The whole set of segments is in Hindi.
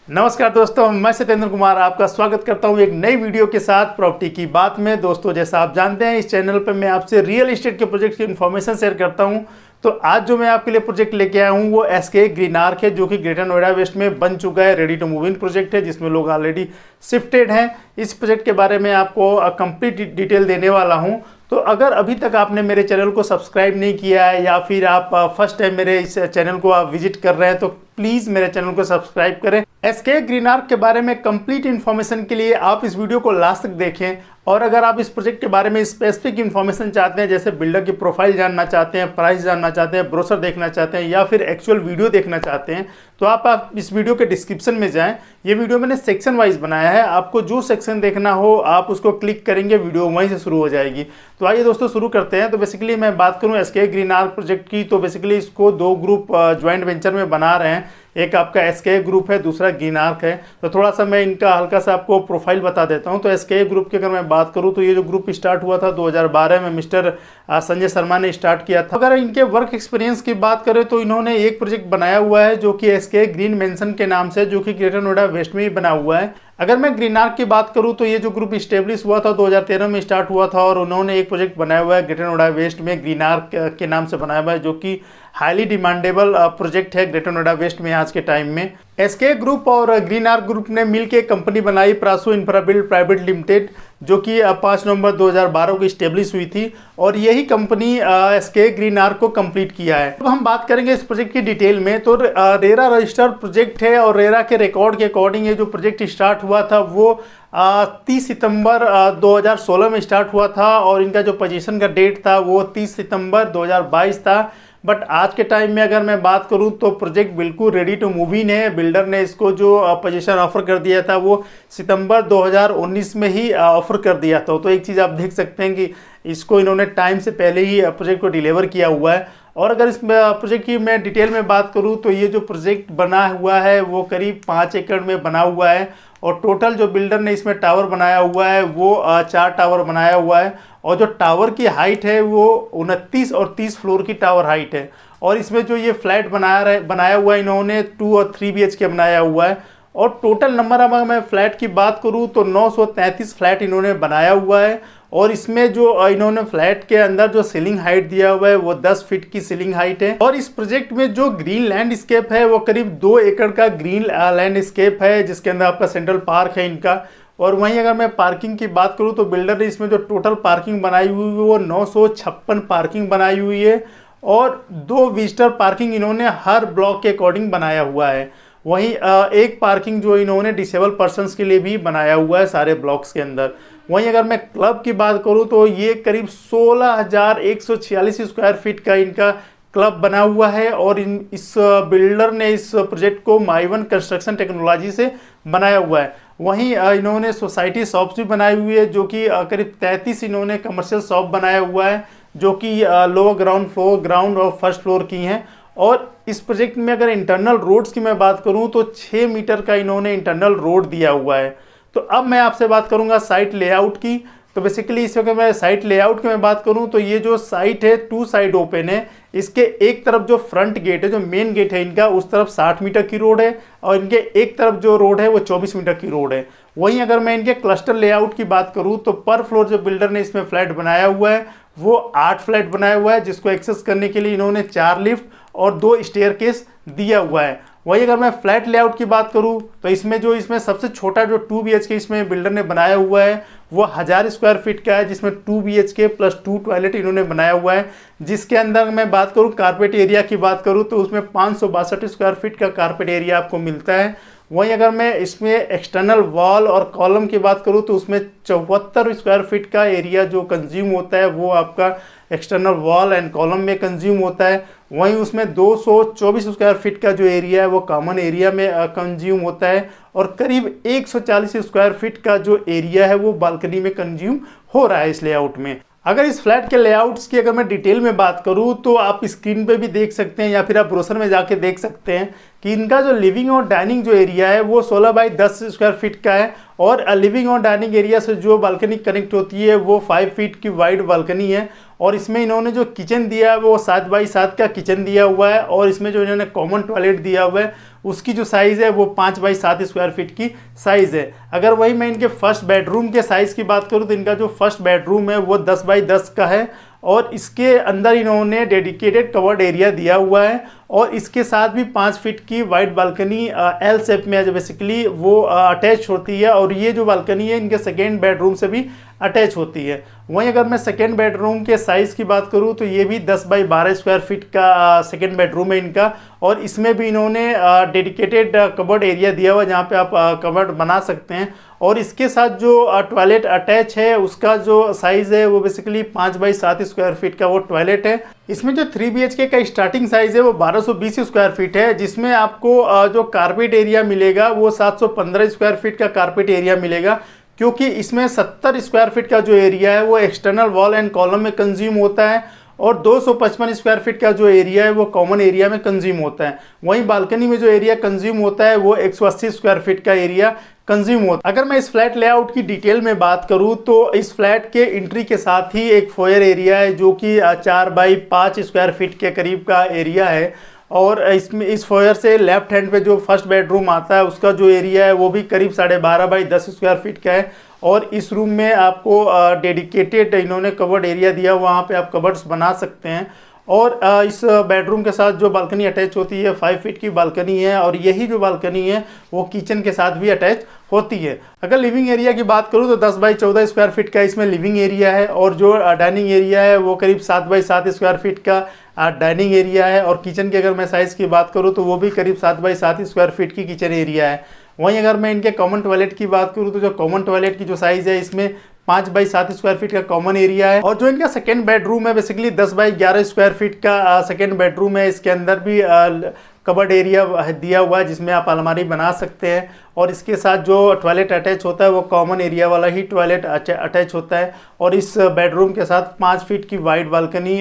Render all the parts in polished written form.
नमस्कार दोस्तों, मैं सत्येंद्र कुमार आपका स्वागत करता हूं एक नई वीडियो के साथ प्रॉपर्टी की बात में। दोस्तों, जैसा आप जानते हैं इस चैनल पर मैं आपसे रियल एस्टेट के प्रोजेक्ट की इन्फॉर्मेशन शेयर करता हूं। तो आज जो मैं आपके लिए प्रोजेक्ट लेके आया हूं वो एसके ग्रीन आर्क है, जो कि ग्रेटर नोएडा वेस्ट में बन चुका है। Ready to move in project है जिसमें लोग ऑलरेडी शिफ्टेड हैं। इस प्रोजेक्ट के बारे में आपको कंप्लीट डिटेल देने वाला हूँ। तो अगर अभी तक आपने मेरे चैनल को सब्सक्राइब नहीं किया है या फिर आप फर्स्ट टाइम मेरे इस चैनल को आप विजिट कर रहे हैं तो प्लीज़ मेरे चैनल को सब्सक्राइब करें। एसके ग्रीन आर्क के बारे में कंप्लीट इन्फॉर्मेशन के लिए आप इस वीडियो को लास्ट तक देखें। और अगर आप इस प्रोजेक्ट के बारे में स्पेसिफिक इन्फॉर्मेशन चाहते हैं, जैसे बिल्डर की प्रोफाइल जानना चाहते हैं, प्राइस जानना चाहते हैं, ब्रोशर देखना चाहते हैं या फिर एक्चुअल वीडियो देखना चाहते हैं, तो आप इस वीडियो के डिस्क्रिप्शन में जाएं। ये वीडियो मैंने सेक्शन वाइज बनाया है, आपको जो सेक्शन देखना हो आप उसको क्लिक करेंगे, वीडियो वहीं से शुरू हो जाएगी। तो आइए दोस्तों शुरू करते हैं। तो बेसिकली मैं बात करूं एसके ग्रीन आर्क प्रोजेक्ट की, तो बेसिकली इसको दो ग्रुप ज्वाइंट वेंचर में बना रहे हैं। एक आपका एसके ग्रुप है, दूसरा ग्रीन आर्क है। तो थोड़ा सा मैं इनका हल्का सा आपको प्रोफाइल बता देता हूं। तो एसके ग्रुप की अगर मैं बात करूं तो ये जो ग्रुप स्टार्ट हुआ था 2012 में मिस्टर संजय शर्मा ने स्टार्ट किया था। अगर इनके वर्क एक्सपीरियंस की बात करें तो इन्होंने एक प्रोजेक्ट बनाया हुआ है जो कि एसके ग्रीन मेंशन के नाम से, जो कि ग्रेटर नोएडा वेस्ट में ही बना हुआ है। अगर मैं ग्रीन आर्क की बात करूं तो ये जो ग्रुप स्टेब्लिश हुआ था 2013 में स्टार्ट हुआ था और उन्होंने एक प्रोजेक्ट बनाया हुआ है ग्रेटर नोएडा वेस्ट में, ग्रीन आर्क के नाम से बनाया हुआ है, जो कि हाईली डिमांडेबल प्रोजेक्ट है ग्रेटर नोएडा वेस्ट में आज के टाइम में। एसके ग्रुप और ग्रीन आर्क ग्रुप ने मिलकर कंपनी बनाई प्रासो इंफ्राबिल्ड प्राइवेट लिमिटेड, जो कि 5 नवंबर 2012 को स्टेब्लिश हुई थी और यही कंपनी एसके ग्रीन आर्क को कंप्लीट किया है। अब हम बात करेंगे इस प्रोजेक्ट की डिटेल में। तो रेरा रजिस्टर्ड प्रोजेक्ट है और रेरा के रिकॉर्ड के अकॉर्डिंग ये जो प्रोजेक्ट स्टार्ट हुआ था वो 30 सितंबर 2016 में स्टार्ट हुआ था और इनका जो पोजीशन का डेट था वो 30 सितंबर 2022 था। बट आज के टाइम में अगर मैं बात करूं तो प्रोजेक्ट बिल्कुल रेडी टू मूव इन है। बिल्डर ने इसको जो पोजीशन ऑफर कर दिया था वो सितंबर 2019 में ही ऑफर कर दिया था। तो एक चीज़ आप देख सकते हैं कि इसको इन्होंने टाइम से पहले ही प्रोजेक्ट को डिलीवर किया हुआ है। और अगर इस प्रोजेक्ट की मैं डिटेल में बात करूं तो ये जो प्रोजेक्ट बना हुआ है वो करीब 5 एकड़ में बना हुआ है और टोटल जो बिल्डर ने इसमें टावर बनाया हुआ है वो 4 टावर बनाया हुआ है और जो टावर की हाइट है वो 29 और 30 फ्लोर की टावर हाइट है। और इसमें जो ये फ्लैट बनाया हुआ है इन्होंने 2 और 3 BHK बनाया हुआ है। और टोटल नंबर अगर मैं फ्लैट की बात करूं तो 933 फ्लैट इन्होंने बनाया हुआ है। और इसमें जो इन्होंने फ्लैट के अंदर जो सीलिंग हाइट दिया हुआ है वो 10 फीट की सीलिंग हाइट है। और इस प्रोजेक्ट में जो ग्रीन लैंडस्केप है वो करीब 2 एकड़ का ग्रीन लैंडस्केप है, जिसके अंदर आपका सेंट्रल पार्क है इनका। और वहीं अगर मैं पार्किंग की बात करूं तो बिल्डर ने इसमें जो टोटल पार्किंग बनाई हुई है वो 956 पार्किंग बनाई हुई है और 2 विजिटर पार्किंग इन्होंने हर ब्लॉक के अकॉर्डिंग बनाया हुआ है। वहीं एक पार्किंग जो इन्होंने डिसेबल पर्सनस के लिए भी बनाया हुआ है सारे ब्लॉक्स के अंदर। वहीं अगर मैं क्लब की बात करूं तो ये करीब 16,146 स्क्वायर फीट का इनका क्लब बना हुआ है और इस बिल्डर ने इस प्रोजेक्ट को माइवन कंस्ट्रक्शन टेक्नोलॉजी से बनाया हुआ है। वहीं इन्होंने सोसाइटी शॉप्स भी बनाई हुई है, जो कि करीब 33 इन्होंने कमर्शियल शॉप बनाया हुआ है, जो कि लोअर ग्राउंड फ्लोर, ग्राउंड और फर्स्ट फ्लोर की हैं। और इस प्रोजेक्ट में अगर इंटरनल रोड्स की मैं बात करूं तो 6 मीटर का इन्होंने इंटरनल रोड दिया हुआ है। तो अब मैं आपसे बात करूंगा साइट लेआउट की। तो बेसिकली इस वक्त मैं साइट लेआउट की मैं बात करूं तो ये जो साइट है 2 साइड ओपन है। इसके एक तरफ जो फ्रंट गेट है, जो मेन गेट है इनका, उस तरफ 60 मीटर की रोड है और इनके एक तरफ जो रोड है वो 24 मीटर की रोड है। वहीं अगर मैं इनके क्लस्टर लेआउट की बात करूं तो पर फ्लोर जो बिल्डर ने इसमें फ्लैट बनाया हुआ है वो 8 फ्लैट बनाया हुआ है, जिसको एक्सेस करने के लिए इन्होंने 4 लिफ्ट और 2 स्टेयरकेस दिया हुआ है। वही अगर मैं फ्लैट लेआउट की बात करूं तो इसमें सबसे छोटा जो 2 BHK इसमें बिल्डर ने बनाया हुआ है वो 1000 स्क्वायर फीट का है, जिसमें 2 BHK प्लस 2 टॉयलेट इन्होंने बनाया हुआ है। जिसके अंदर मैं बात करूं कारपेट एरिया की बात करूं तो उसमें 562 स्क्वायर फीट का कारपेट एरिया आपको मिलता है। वहीं अगर मैं इसमें एक्सटर्नल वॉल और कॉलम की बात करूं तो उसमें 74 स्क्वायर फीट का एरिया जो कंज्यूम होता है वो आपका एक्सटर्नल वॉल एंड कॉलम में कंज्यूम होता है। वहीं उसमें 224 स्क्वायर फीट का जो एरिया है वो कॉमन एरिया में कंज्यूम होता है और करीब 140 स्क्वायर फीट का जो एरिया है वो बालकनी में कंज्यूम हो रहा है इस लेआउट में। अगर इस फ्लैट के लेआउट्स की अगर मैं डिटेल में बात करूं तो आप स्क्रीन पे भी देख सकते हैं या फिर आप ब्रोशर में जाके देख सकते हैं कि इनका जो लिविंग और डाइनिंग जो एरिया है वो 16 बाई 10 स्क्वायर फीट का है, और लिविंग और डाइनिंग एरिया से जो बालकनी कनेक्ट होती है वो 5 फीट की वाइड बालकनी है। और इसमें इन्होंने जो किचन दिया है वो 7 बाई 7 का किचन दिया हुआ है, और इसमें जो इन्होंने कॉमन टॉयलेट दिया हुआ है उसकी जो साइज़ है वो 5 बाई 7 स्क्वायर फीट की साइज़ है। अगर वही मैं इनके फर्स्ट बेडरूम के साइज़ की बात करूँ तो इनका जो फर्स्ट बेडरूम है वो 10 बाई 10 का है, और इसके अंदर इन्होंने डेडिकेटेड कवर्ड एरिया दिया हुआ है, और इसके साथ भी 5 फीट की वाइड बालकनी एल शेप में है, बेसिकली वो अटैच होती है, और ये जो बालकनी है इनके सेकेंड बेडरूम से भी अटैच होती है। वहीं अगर मैं सेकेंड बेडरूम के साइज़ की बात करूं तो ये भी 10 बाई 12 स्क्वायर फीट का सेकेंड बेडरूम है इनका, और इसमें भी इन्होंने डेडिकेटेड कबर्ड एरिया दिया हुआ है जहां पे आप कबर्ड बना सकते हैं। और इसके साथ जो टॉयलेट अटैच है उसका जो साइज़ है वो बेसिकली 5 बाई 7 स्क्वायर फीट का वो टॉयलेट है। इसमें जो 3 BHK का स्टार्टिंग साइज़ है वो 1220 स्क्वायर फीट है, जिसमें आपको जो कारपेट एरिया मिलेगा वो 715 स्क्वायर फीट का कारपेट एरिया मिलेगा, क्योंकि इसमें 70 स्क्वायर फीट का जो एरिया है वो एक्सटर्नल वॉल एंड कॉलम में कंज्यूम होता है, और 255 स्क्वायर फीट का जो एरिया है वो कॉमन एरिया में कंज्यूम होता है। वहीं बालकनी में जो एरिया कंज्यूम होता है वो 180 स्क्वायर फीट का एरिया कंज्यूम होता है। अगर मैं इस फ्लैट लेआउट की डिटेल में बात करूं तो इस फ्लैट के एंट्री के साथ ही एक फोयर एरिया है जो कि 4 बाई 5 स्क्वायर फीट के करीब का एरिया है, और इसमें इस फोयर से लेफ्ट हैंड पे जो फर्स्ट बेडरूम आता है उसका जो एरिया है वो भी करीब 12.5 बाई 10 स्क्वायर फीट का है, और इस रूम में आपको डेडिकेटेड इन्होंने कवर्ड एरिया दिया, वहाँ पे आप कवर्ड्स बना सकते हैं। और इस बेडरूम के साथ जो बालकनी अटैच होती है 5 फीट की बालकनी है, और यही जो बालकनी है वो किचन के साथ भी अटैच होती है। अगर लिविंग एरिया की बात करूँ तो 10 बाई 14 स्क्वायर फीट का इसमें लिविंग एरिया है, और जो डाइनिंग एरिया है वो करीब 7 बाई 7 स्क्वायर फीट का डाइनिंग एरिया है, और किचन की अगर मैं साइज़ की बात करूँ तो वो भी करीब 7 बाई 7 स्क्वायर फीट की किचन एरिया है। वहीं अगर मैं इनके कॉमन टॉयलेट की बात करूँ तो जो कॉमन टॉयलेट की जो साइज़ है इसमें 5 बाई 7 स्क्वायर फीट का कॉमन एरिया है, और जो इनका सेकेंड बेडरूम है बेसिकली 10 बाई 11 स्क्वायर फीट का सेकेंड बेडरूम है। इसके अंदर भी कबर्ड एरिया दिया हुआ है जिसमें आप अलमारी बना सकते हैं, और इसके साथ जो टॉयलेट अटैच होता है वो कॉमन एरिया वाला ही टॉयलेट अटैच होता है। और इस बेडरूम के साथ 5 फीट की वाइड बालकनी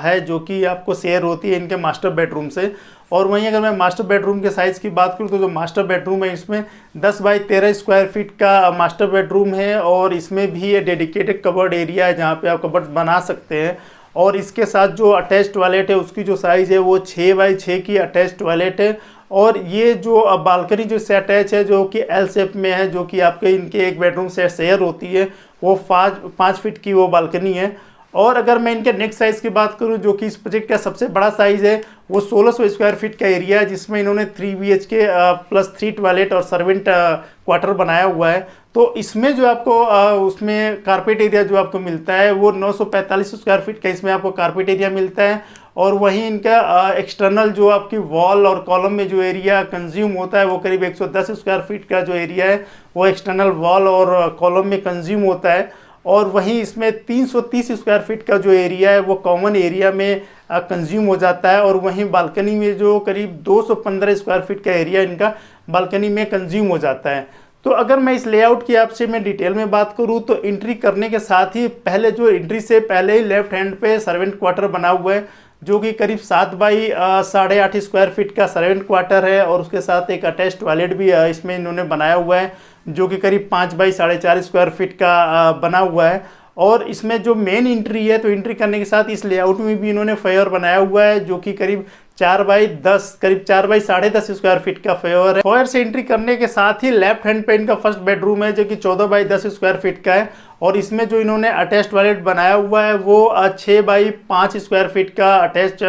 है जो कि आपको शेयर होती है इनके मास्टर बेडरूम से। और वहीं अगर मैं मास्टर बेडरूम के साइज़ की बात करूँ तो जो मास्टर बेडरूम है इसमें 10 बाई 13 स्क्वायर फीट का मास्टर बेडरूम है, और इसमें भी डेडिकेटेड कबर्ड एरिया है जहाँ पे आप कबर्ड बना सकते हैं। और इसके साथ जो अटैच टॉयलेट है उसकी जो साइज़ है वो 6 बाई 6 की अटैच टॉयलेट है, और ये जो बालकनी जो से अटैच है जो कि एल शेप में है, जो कि आपके इनके एक बेडरूम से शेयर होती है, वो 5 फीट की वो बालकनी है। और अगर मैं इनके नेक्स्ट साइज़ की बात करूं जो कि इस प्रोजेक्ट का सबसे बड़ा साइज़ है वो 1600 स्क्वायर फीट का एरिया है, जिसमें इन्होंने 3 BHK प्लस 3 टॉयलेट और सर्वेंट क्वार्टर बनाया हुआ है। तो इसमें जो आपको उसमें कारपेट एरिया जो आपको मिलता है वो 945 स्क्वायर फीट का इसमें आपको कारपेट एरिया मिलता है, और वहीं इनका एक्सटर्नल जो आपकी वॉल और कॉलम में जो एरिया कंज्यूम होता है वो करीब 110 स्क्वायर फीट का जो एरिया है वो एक्सटर्नल वॉल और कॉलम में कंज्यूम होता है। और वहीं इसमें 330 स्क्वायर फीट का जो एरिया है वो कॉमन एरिया में कंज्यूम हो जाता है, और वहीं बालकनी में जो करीब 215 स्क्वायर फीट का एरिया इनका बालकनी में कंज्यूम हो जाता है। तो अगर मैं इस लेआउट की आपसे मैं डिटेल में बात करूं तो एंट्री करने के साथ ही पहले जो एंट्री से पहले ही लेफ्ट हैंड पे सर्वेंट क्वार्टर बना हुआ है जो कि करीब 7 बाई 8.5 स्क्वायर फीट का सर्वेंट क्वार्टर है, और उसके साथ एक अटैच टॉयलेट भी इसमें इन्होंने बनाया हुआ है जो कि करीब 5 बाई 4.5 स्क्वायर फीट का बना हुआ है। और इसमें जो मेन एंट्री है तो एंट्री करने के साथ इस लेआउट में भी इन्होंने फेयर बनाया हुआ है जो कि करीब 4 बाई 10 करीब 4 बाई 10.5 स्क्वायर फीट का फेयर है। फेयर से एंट्री करने के साथ ही लेफ्ट हैंड पे इनका फर्स्ट बेडरूम है जो कि 14 बाई 10 स्क्वायर फीट का है, और इसमें जो इन्होंने अटैच टॉयलेट बनाया हुआ है वो 6 बाई 5 स्क्वायर फीट का अटैच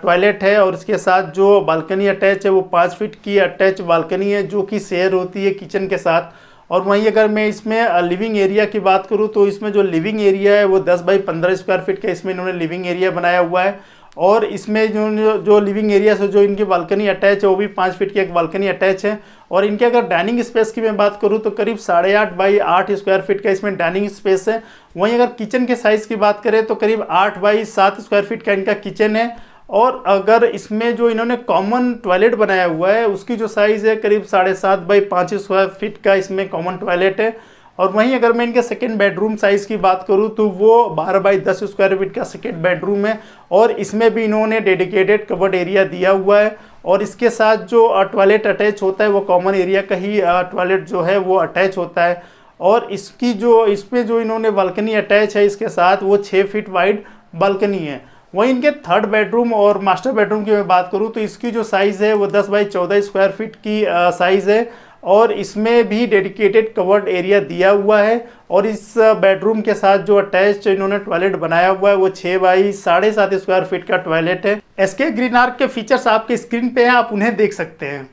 टॉयलेट है, और इसके साथ जो बालकनी अटैच है वो 5 फीट की अटैच बालकनी है जो कि शेयर होती है किचन के साथ। और वहीं अगर मैं इसमें लिविंग एरिया की बात करूं तो इसमें जो लिविंग एरिया है वो 10 बाई 15 स्क्वायर फीट का इसमें इन्होंने लिविंग एरिया बनाया हुआ है, और इसमें जो लिविंग एरिया से जो इनकी बालकनी अटैच है वो भी 5 फीट की एक बालकनी अटैच है। और इनके अगर डाइनिंग स्पेस की मैं बात करूं तो करीब 8.5 बाई 8 स्क्वायर फीट का इसमें डाइनिंग स्पेस है। वहीं अगर किचन के साइज़ की बात करें तो करीब 8 बाई 7 स्क्वायर फीट का इनका किचन है, और अगर इसमें जो इन्होंने कॉमन टॉयलेट बनाया हुआ है उसकी जो साइज़ है करीब 7.5 बाई 5 स्क्वायर फीट का इसमें कॉमन टॉयलेट है। और वहीं अगर मैं इनके सेकेंड बेडरूम साइज़ की बात करूं तो वो 12 बाई 10 स्क्वायर फीट का सेकेंड बेडरूम है, और इसमें भी इन्होंने डेडिकेटेड कबर्ड एरिया दिया हुआ है, और इसके साथ जो टॉयलेट अटैच होता है वो कॉमन एरिया का ही टॉयलेट जो है वो अटैच होता है। और इसकी जो इसमें जो इन्होंने बालकनी अटैच है इसके साथ वो 6 फीट वाइड बालकनी है। वहीं इनके थर्ड बेडरूम और मास्टर बेडरूम की मैं बात करूं तो इसकी जो साइज़ है वो 10 बाई 14 स्क्वायर फीट की साइज़ है और इसमें भी डेडिकेटेड कवर्ड एरिया दिया हुआ है। और इस बेडरूम के साथ जो अटैच इन्होंने टॉयलेट बनाया हुआ है वो 6 बाई 7.5 स्क्वायर फीट का टॉयलेट है। एसके ग्रीन आर्क के फीचर्स आपके स्क्रीन पे हैं, आप उन्हें देख सकते हैं।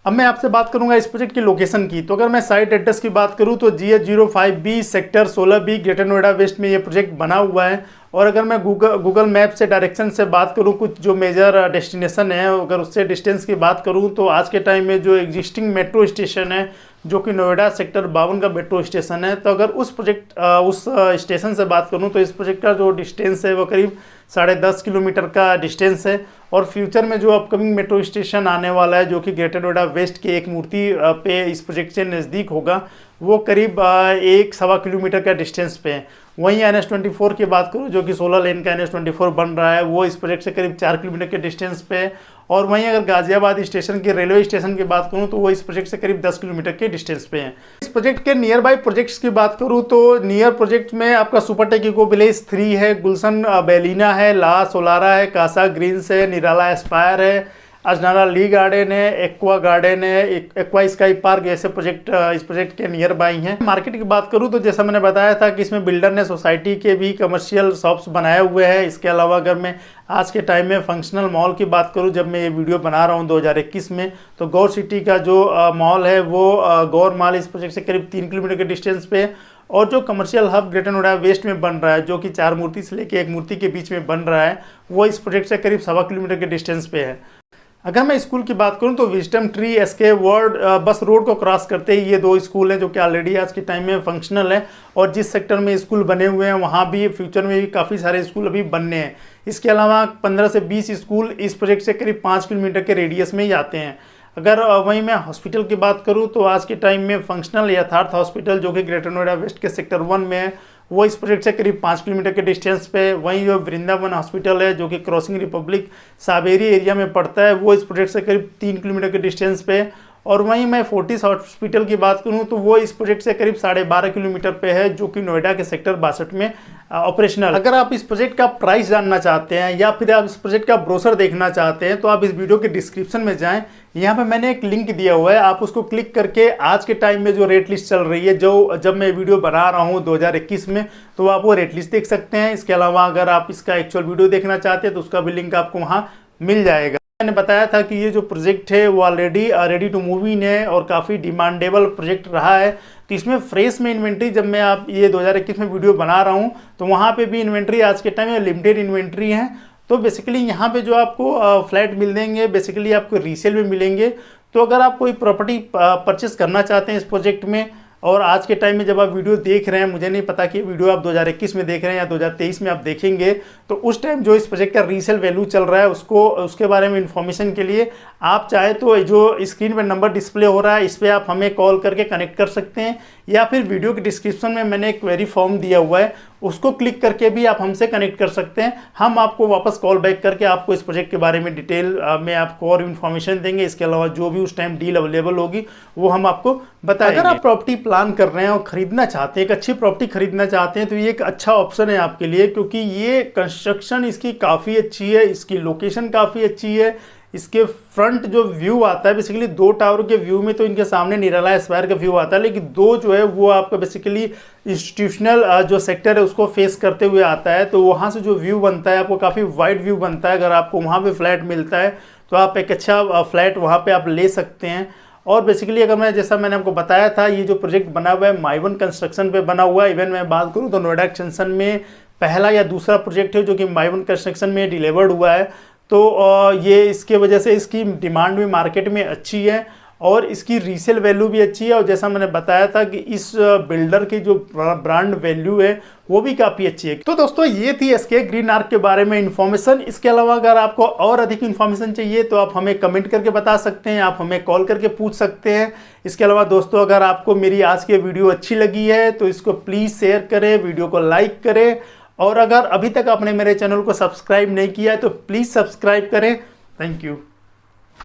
अब मैं आपसे बात करूंगा इस प्रोजेक्ट की लोकेशन की। तो अगर मैं साइट एड्रेस की बात करूं तो GH05B sector 16B greater Noida West में ये प्रोजेक्ट बना हुआ है। और अगर मैं गूगल मैप से डायरेक्शन से बात करूं, कुछ जो मेजर डेस्टिनेशन है अगर उससे डिस्टेंस की बात करूं तो आज के टाइम में जो एग्जिस्टिंग मेट्रो स्टेशन है जो कि नोएडा सेक्टर 52 का मेट्रो स्टेशन है, तो अगर उस स्टेशन से बात करूं तो इस प्रोजेक्ट का जो डिस्टेंस है वो करीब 10.5 किलोमीटर का डिस्टेंस है। और फ्यूचर में जो अपकमिंग मेट्रो स्टेशन आने वाला है जो कि ग्रेटर नोएडा वेस्ट के एक मूर्ति पे इस प्रोजेक्ट से नज़दीक होगा वो करीब 1-1.25 किलोमीटर का डिस्टेंस पे है। वहीं NH24 की बात करूँ जो कि 16 लेन का NH24 बन रहा है वो इस प्रोजेक्ट से करीब 4 किलोमीटर के डिस्टेंस पे है। और वहीं अगर गाजियाबाद स्टेशन के रेलवे स्टेशन की बात करूं तो वो इस प्रोजेक्ट से करीब 10 किलोमीटर के डिस्टेंस पे है। इस प्रोजेक्ट के नियर बाई प्रोजेक्ट्स की बात करूं तो नियर प्रोजेक्ट में आपका सुपरटेक इको विलेज 3 है, गुलशन बेलिना है, ला सोलारा है, कासा ग्रीन्स है, निराला एस्पायर है, अजनारा ली गार्डन है, एक्वा गार्डन है, एक्वा स्काई पार्क, ऐसे प्रोजेक्ट इस प्रोजेक्ट के नियर बाई हैं। मार्केट की बात करूं तो जैसा मैंने बताया था कि इसमें बिल्डर ने सोसाइटी के भी कमर्शियल शॉप्स बनाए हुए हैं। इसके अलावा अगर मैं आज के टाइम में फंक्शनल मॉल की बात करूं, जब मैं ये वीडियो बना रहा हूं 2021 में, तो गौर सिटी का जो मॉल है वो गौर मॉल इस प्रोजेक्ट से करीब 3 किलोमीटर के डिस्टेंस पे। और जो commercial hub Greater Noida West में बन रहा है जो कि 4 मूर्ति से लेकर 1 मूर्ति के बीच में बन रहा है वो इस प्रोजेक्ट से करीब 1.25 किलोमीटर के डिस्टेंस पे है। अगर मैं स्कूल की बात करूं तो विजडम ट्री, एसके वर्ड बस रोड को क्रॉस करते ही ये 2 स्कूल हैं जो कि ऑलरेडी आज के टाइम में फंक्शनल है। और जिस सेक्टर में स्कूल बने हुए हैं वहाँ भी फ्यूचर में भी काफ़ी सारे स्कूल अभी बनने हैं। इसके अलावा 15 से 20 स्कूल इस प्रोजेक्ट से करीब 5 किलोमीटर के रेडियस में ही आते हैं। अगर वहीं मैं हॉस्पिटल की बात करूं तो आज के टाइम में फंक्शनल यथार्थ हॉस्पिटल जो कि ग्रेटर नोएडा वेस्ट के सेक्टर 1 में है वो इस प्रोजेक्ट से करीब 5 किलोमीटर के डिस्टेंस पे। वहीं जो वृंदावन हॉस्पिटल है जो कि क्रॉसिंग रिपब्लिक सावेरी एरिया में पड़ता है वो इस प्रोजेक्ट से करीब 3 किलोमीटर के डिस्टेंस पे। और वहीं मैं फोर्टिस हॉस्पिटल की बात करूं तो वो इस प्रोजेक्ट से करीब 12.5 किलोमीटर पे है जो कि नोएडा के सेक्टर 62 में ऑपरेशनल। अगर आप इस प्रोजेक्ट का प्राइस जानना चाहते हैं या फिर आप इस प्रोजेक्ट का ब्रोशर देखना चाहते हैं तो आप इस वीडियो के डिस्क्रिप्शन में जाएं, यहाँ पे मैंने एक लिंक दिया हुआ है, आप उसको क्लिक करके आज के टाइम में जो रेट लिस्ट चल रही है जो जब मैं वीडियो बना रहा हूँ 2021 में, तो आप वो रेट लिस्ट देख सकते हैं। इसके अलावा अगर आप इसका एक्चुअल वीडियो देखना चाहते हैं तो उसका भी लिंक आपको वहाँ मिल जाएगा। मैंने बताया था कि ये जो प्रोजेक्ट है वो already ready to move in है और काफ़ी डिमांडेबल प्रोजेक्ट रहा है। तो इसमें फ्रेश में इन्वेंट्री, जब मैं आप ये 2021 में वीडियो बना रहा हूँ तो वहाँ पे भी इन्वेंट्री आज के टाइम में लिमिटेड इन्वेंट्री है। तो बेसिकली यहाँ पे जो आपको फ्लैट मिल देंगे बेसिकली आपको रीसेल में मिलेंगे। तो अगर आप कोई प्रॉपर्टी परचेस करना चाहते हैं इस प्रोजेक्ट में, और आज के टाइम में जब आप वीडियो देख रहे हैं, मुझे नहीं पता कि वीडियो आप 2021 में देख रहे हैं या 2023 में आप देखेंगे, तो उस टाइम जो इस प्रोजेक्ट का रीसेल वैल्यू चल रहा है उसके बारे में इंफॉर्मेशन के लिए आप चाहे तो जो स्क्रीन पर नंबर डिस्प्ले हो रहा है इस पर आप हमें कॉल करके कनेक्ट कर सकते हैं, या फिर वीडियो के डिस्क्रिप्शन में मैंने एक क्वेरी फॉर्म दिया हुआ है उसको क्लिक करके भी आप हमसे कनेक्ट कर सकते हैं। हम आपको वापस कॉल बैक करके आपको इस प्रोजेक्ट के बारे में डिटेल में आपको और इन्फॉर्मेशन देंगे। इसके अलावा जो भी उस टाइम डील अवेलेबल होगी वो हम आपको बताएंगे। अगर आप प्रॉपर्टी प्लान कर रहे हैं और खरीदना चाहते हैं, एक अच्छी प्रॉपर्टी खरीदना चाहते हैं, तो ये एक अच्छा ऑप्शन है आपके लिए, क्योंकि ये कंस्ट्रक्शन इसकी काफ़ी अच्छी है, इसकी लोकेशन काफ़ी अच्छी है। इसके फ्रंट जो व्यू आता है बेसिकली 2 टावर के व्यू में तो इनके सामने निराला एस्पायर का व्यू आता है, लेकिन 2 जो है वो आपका बेसिकली इंस्टीट्यूशनल जो सेक्टर है उसको फेस करते हुए आता है। तो वहाँ से जो व्यू बनता है आपको काफ़ी वाइड व्यू बनता है। अगर आपको वहाँ पे फ्लैट मिलता है तो आप एक अच्छा फ्लैट वहाँ पे आप ले सकते हैं। और बेसिकली अगर मैं जैसा मैंने आपको बताया था ये जो प्रोजेक्ट बना हुआ है माइवन कंस्ट्रक्शन पे बना हुआ है। इवन मैं बात करूँ तो नोएडा एक्सटेंशन में पहला या दूसरा प्रोजेक्ट है जो कि माइवन कंस्ट्रक्शन में डिलीवर्ड हुआ है। तो ये इसके वजह से इसकी डिमांड भी मार्केट में अच्छी है। और इसकी रीसेल वैल्यू भी अच्छी है। और जैसा मैंने बताया था कि इस बिल्डर की जो ब्रांड वैल्यू है वो भी काफ़ी अच्छी है। तो दोस्तों ये थी एसके ग्रीन आर्क के बारे में इन्फॉर्मेशन। इसके अलावा अगर आपको और अधिक इन्फॉर्मेशन चाहिए तो आप हमें कमेंट करके बता सकते हैं, आप हमें कॉल करके पूछ सकते हैं। इसके अलावा दोस्तों अगर आपको मेरी आज की वीडियो अच्छी लगी है तो इसको प्लीज़ शेयर करें, वीडियो को लाइक करें, और अगर अभी तक आपने मेरे चैनल को सब्सक्राइब नहीं किया है तो प्लीज़ सब्सक्राइब करें। Thank you.